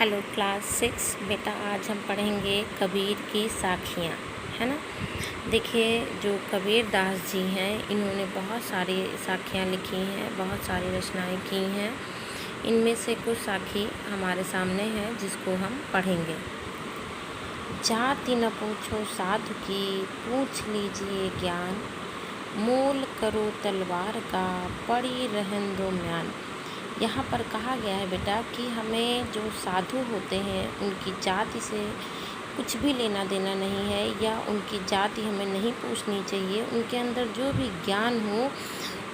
Hello class 6 बेटा, आज हम पढ़ेंगे कबीर की साखियाँ, है ना। देखिए, जो कबीर दास जी हैं, इन्होंने बहुत सारी साखियाँ लिखी हैं, बहुत सारी रचनाएं की हैं। इनमें से कुछ साखी हमारे सामने हैं जिसको हम पढ़ेंगे। जाति न पूछो साधु की, पूछ लीजिए ज्ञान, मोल करो तलवार का, पड़ी रहन दो म्यान। यहाँ पर कहा गया है बेटा कि हमें जो साधु होते हैं उनकी जाति से कुछ भी लेना देना नहीं है, या उनकी जाति हमें नहीं पूछनी चाहिए। उनके अंदर जो भी ज्ञान हो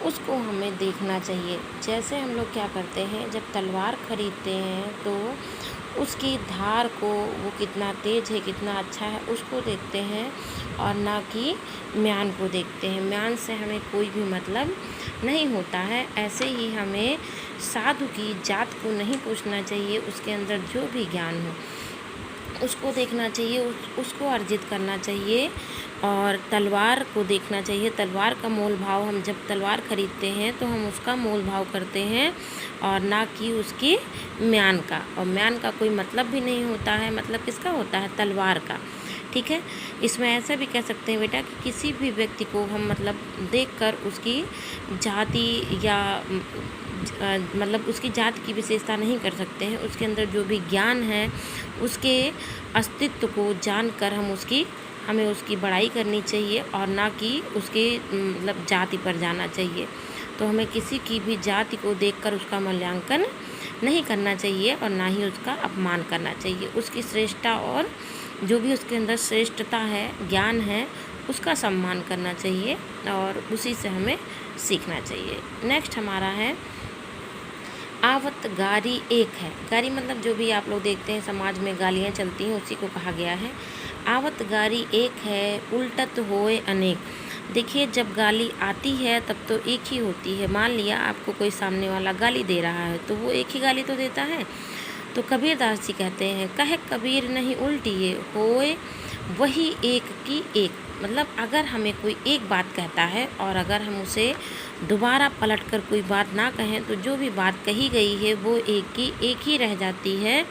उसको हमें देखना चाहिए। जैसे हम लोग क्या करते हैं, जब तलवार खरीदते हैं तो उसकी धार को, वो कितना तेज है, कितना अच्छा है, उसको देखते हैं और ना कि म्यान को देखते हैं। म्यान से हमें कोई भी मतलब नहीं होता है। ऐसे ही हमें साधु की जात को नहीं पूछना चाहिए, उसके अंदर जो भी ज्ञान हो उसको देखना चाहिए, उसको अर्जित करना चाहिए और तलवार को देखना चाहिए। तलवार का मोल भाव, हम जब तलवार खरीदते हैं तो हम उसका मोल भाव करते हैं और ना कि उसकी म्यान का। और म्यान का कोई मतलब भी नहीं होता है, मतलब किसका होता है? तलवार का। ठीक है। इसमें ऐसा भी कह सकते हैं बेटा कि किसी भी व्यक्ति को हम मतलब देखकर उसकी जाति या मतलब उसकी जाति की विशेषता नहीं कर सकते हैं। उसके अंदर जो भी ज्ञान है उसके अस्तित्व को जानकर हमें उसकी बड़ाई करनी चाहिए और ना कि उसके मतलब जाति पर जाना चाहिए। तो हमें किसी की भी जाति को देखकर उसका मूल्यांकन नहीं करना चाहिए और ना ही उसका अपमान करना चाहिए। उसकी श्रेष्ठता और जो भी उसके अंदर श्रेष्ठता है, ज्ञान है, उसका सम्मान करना चाहिए और उसी से हमें सीखना चाहिए। नेक्स्ट हमारा है आवत गारी एक है। गारी मतलब जो भी आप लोग देखते हैं समाज में गालियाँ चलती हैं, उसी को कहा गया है। आवत गारी एक है, उल्टत होए अनेक। देखिए, जब गाली आती है तब तो एक ही होती है। मान लिया आपको कोई सामने वाला गाली दे रहा है तो वो एक ही गाली तो देता है। तो कबीर दास जी कहते हैं, कहे कबीर नहीं उल्टी ये होए वही एक की एक। मतलब अगर हमें कोई एक बात कहता है और अगर हम उसे दोबारा पलटकर कोई बात ना कहें तो जो भी बात कही गई है वो एक की एक ही रह जाती है,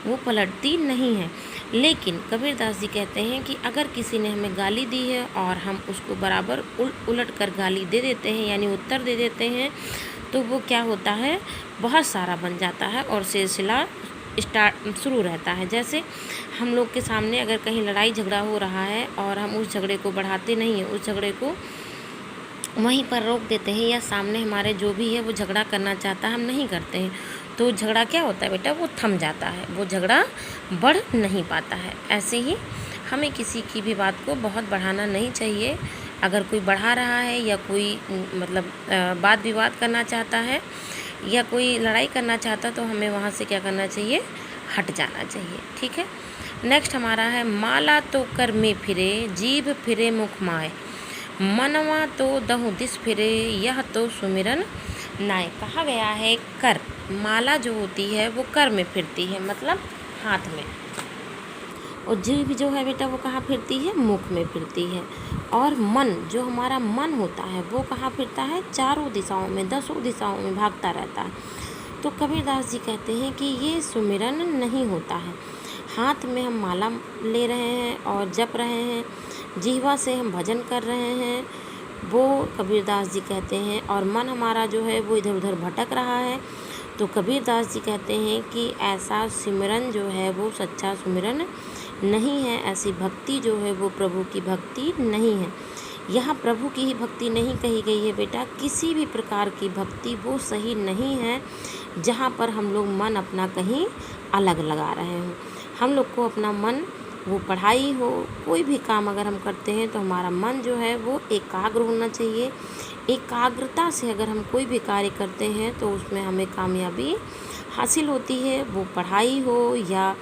वो पलटती नहीं है। लेकिन कबीर दास जी कहते हैं कि अगर किसी ने हमें गाली दी है और हम उसको बराबर उलट कर गाली दे देते हैं, यानी उत्तर दे देते हैं, तो वो क्या होता है, बहुत सारा बन जाता है और सिलसिला शुरू रहता है। जैसे हम लोग के सामने अगर कहीं लड़ाई झगड़ा हो रहा है और हम उस झगड़े को बढ़ाते नहीं हैं, उस झगड़े को वहीं पर रोक देते हैं, या सामने हमारे जो भी है वो झगड़ा करना चाहता है, हम नहीं करते हैं, तो झगड़ा क्या होता है बेटा, वो थम जाता है, वो झगड़ा बढ़ नहीं पाता है। ऐसे ही हमें किसी की भी बात को बहुत बढ़ाना नहीं चाहिए। अगर कोई बढ़ा रहा है या कोई मतलब वाद विवाद करना चाहता है या कोई लड़ाई करना चाहता है तो हमें वहाँ से क्या करना चाहिए, हट जाना चाहिए। ठीक है। नेक्स्ट हमारा है माला तो कर में फिरे, जीभ फिरे मुख माय, मनवा तो दहु दिस फिरे, यह तो सुमिरन नाय। कहा गया है कर, माला जो होती है वो कर में फिरती है, मतलब हाथ में, और जीभ जो है बेटा वो कहाँ फिरती है, मुख में फिरती है। और मन, जो हमारा मन होता है वो कहाँ फिरता है, चारों दिशाओं में, 10 दिशाओं में भागता रहता है। तो कबीर दास जी कहते हैं कि ये सुमिरन नहीं होता है। हाथ में हम माला ले रहे हैं और जप रहे हैं, जिह्वा से हम भजन कर रहे हैं, वो कबीर दास जी कहते हैं, और मन हमारा जो है वो इधर उधर भटक रहा है। तो कबीर दास जी कहते हैं कि ऐसा सिमरन जो है वो सच्चा सुमिरन नहीं है, ऐसी भक्ति जो है वो प्रभु की भक्ति नहीं है। यहाँ प्रभु की ही भक्ति नहीं कही गई है बेटा, किसी भी प्रकार की भक्ति वो सही नहीं है जहाँ पर हम लोग मन अपना कहीं अलग लगा रहे हों। हम लोग को अपना मन, वो पढ़ाई हो, कोई भी काम अगर हम करते हैं तो हमारा मन जो है वो एकाग्र होना चाहिए। एकाग्रता से अगर हम कोई भी कार्य करते हैं तो उसमें हमें कामयाबी हासिल होती है। वो पढ़ाई हो या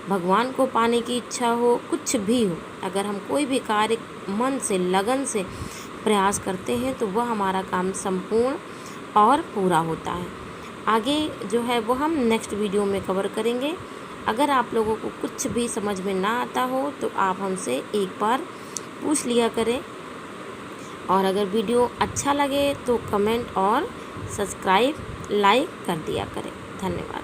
भगवान को पाने की इच्छा हो, कुछ भी हो, अगर हम कोई भी कार्य मन से, लगन से प्रयास करते हैं तो वह हमारा काम संपूर्ण और पूरा होता है। आगे जो है वो हम नेक्स्ट वीडियो में कवर करेंगे। अगर आप लोगों को कुछ भी समझ में ना आता हो तो आप हमसे एक बार पूछ लिया करें, और अगर वीडियो अच्छा लगे तो कमेंट और सब्सक्राइब, लाइक कर दिया करें। धन्यवाद।